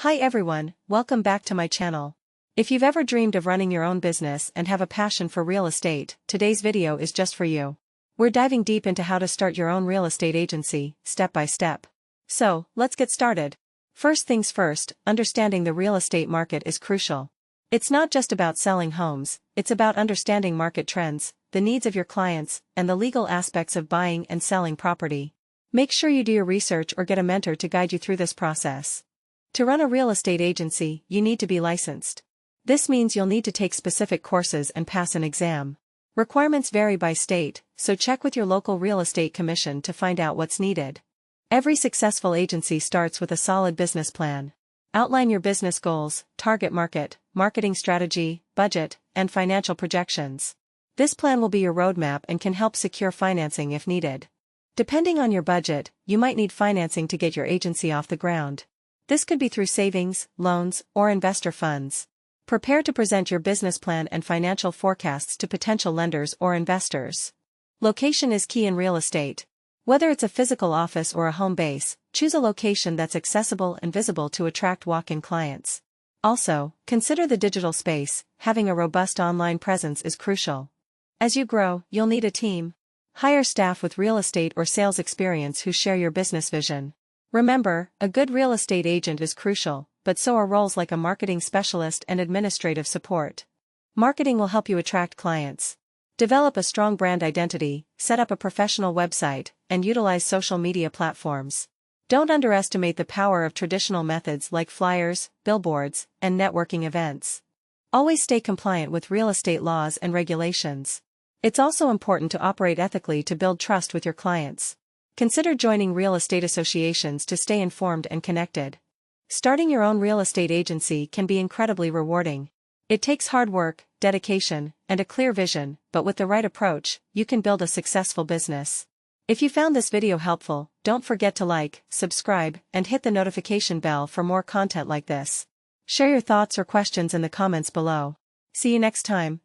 Hi everyone, welcome back to my channel. If you've ever dreamed of running your own business and have a passion for real estate, today's video is just for you. We're diving deep into how to start your own real estate agency, step by step. So, let's get started. First things first, understanding the real estate market is crucial. It's not just about selling homes, it's about understanding market trends, the needs of your clients, and the legal aspects of buying and selling property. Make sure you do your research or get a mentor to guide you through this process. To run a real estate agency, you need to be licensed. This means you'll need to take specific courses and pass an exam. Requirements vary by state, so check with your local real estate commission to find out what's needed. Every successful agency starts with a solid business plan. Outline your business goals, target market, marketing strategy, budget, and financial projections. This plan will be your roadmap and can help secure financing if needed. Depending on your budget, you might need financing to get your agency off the ground. This could be through savings, loans, or investor funds. Prepare to present your business plan and financial forecasts to potential lenders or investors. Location is key in real estate. Whether it's a physical office or a home base, choose a location that's accessible and visible to attract walk-in clients. Also, consider the digital space. Having a robust online presence is crucial. As you grow, you'll need a team. Hire staff with real estate or sales experience who share your business vision. Remember, a good real estate agent is crucial, but so are roles like a marketing specialist and administrative support. Marketing will help you attract clients. Develop a strong brand identity, set up a professional website, and utilize social media platforms. Don't underestimate the power of traditional methods like flyers, billboards, and networking events. Always stay compliant with real estate laws and regulations. It's also important to operate ethically to build trust with your clients. Consider joining real estate associations to stay informed and connected. Starting your own real estate agency can be incredibly rewarding. It takes hard work, dedication, and a clear vision, but with the right approach, you can build a successful business. If you found this video helpful, don't forget to like, subscribe, and hit the notification bell for more content like this. Share your thoughts or questions in the comments below. See you next time.